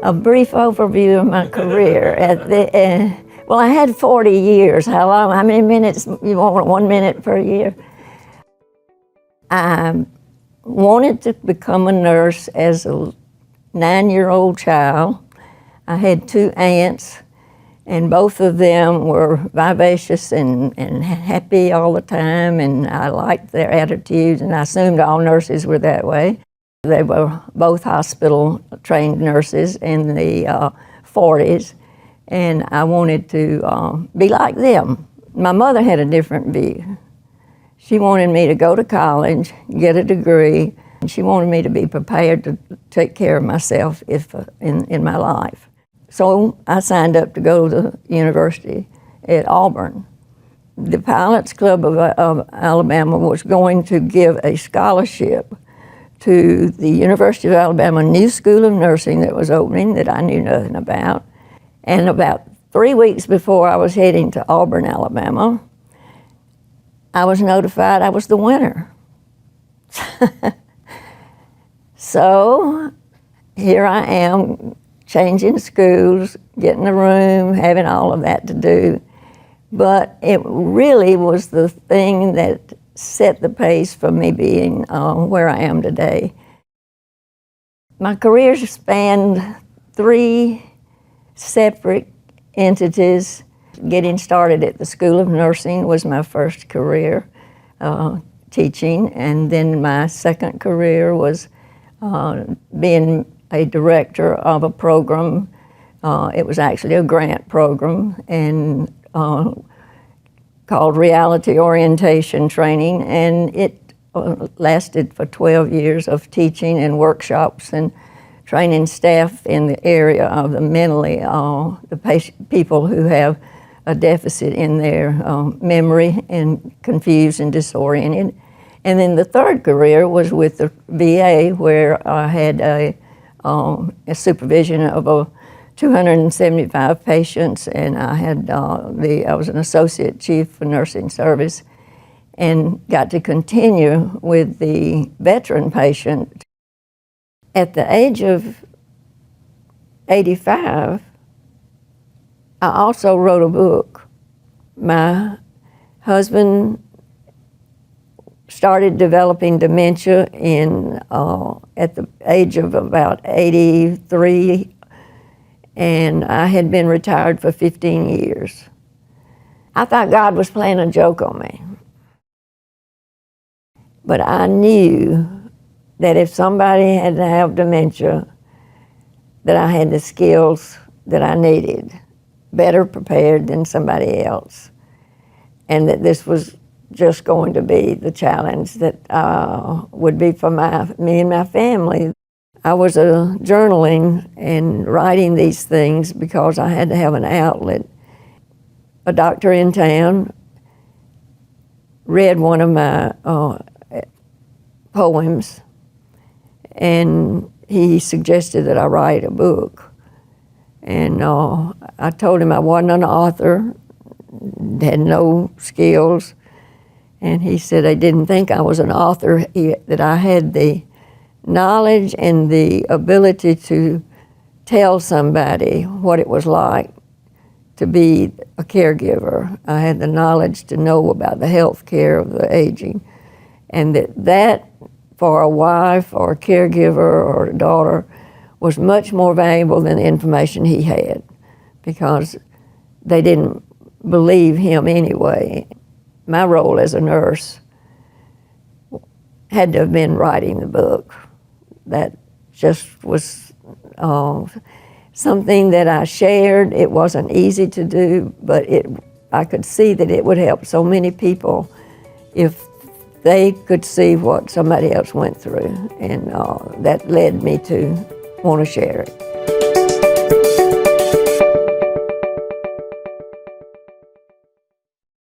A brief overview of my career. Well, I had 40 years. How long? How many minutes? You want 1 minute per year? I wanted to become a nurse as a 9-year-old child. I had 2 aunts, and both of them were vivacious and happy all the time, and I liked their attitudes, and I assumed all nurses were that way. They were both hospital-trained nurses in the 40s, and I wanted to be like them. My mother had a different view. She wanted me to go to college, get a degree, and she wanted me to be prepared to take care of myself in my life. So I signed up to go to the university at Auburn. The Pilots Club of Alabama was going to give a scholarship to the University of Alabama new school of nursing that was opening that I knew nothing about. And about 3 weeks before I was heading to Auburn, Alabama, I was notified I was the winner. So here I am, changing schools, getting a room, having all of that to do. But it really was the thing that set the pace for me being where I am today. My career spanned 3 separate entities. Getting started at the School of Nursing was my first career, teaching, and then my second career was being a director of a program. It was actually a grant program, and called Reality Orientation Training, and it lasted for 12 years of teaching and workshops and training staff in the area of the mentally, people who have a deficit in their memory and confused and disoriented. And then the third career was with the VA, where I had a supervision of 275 patients, and I had I was an associate chief for nursing service, and got to continue with the veteran patient. At the age of 85, I also wrote a book. My husband started developing dementia at the age of about 83, and I had been retired for 15 years. I thought God was playing a joke on me. But I knew that if somebody had to have dementia, that I had the skills that I needed, better prepared than somebody else, and that this was just going to be the challenge that would be for me and my family. I was journaling and writing these things because I had to have an outlet. A doctor in town read one of my poems, and he suggested that I write a book. And I told him I wasn't an author, had no skills, and he said I didn't think I was an author, that I had the knowledge and the ability to tell somebody what it was like to be a caregiver. I had the knowledge to know about the health care of the aging, and that for a wife or a caregiver or a daughter was much more valuable than the information he had, because they didn't believe him anyway. My role as a nurse had to have been writing the book. That just was something that I shared. It wasn't easy to do, but I could see that it would help so many people if they could see what somebody else went through, and that led me to want to share it.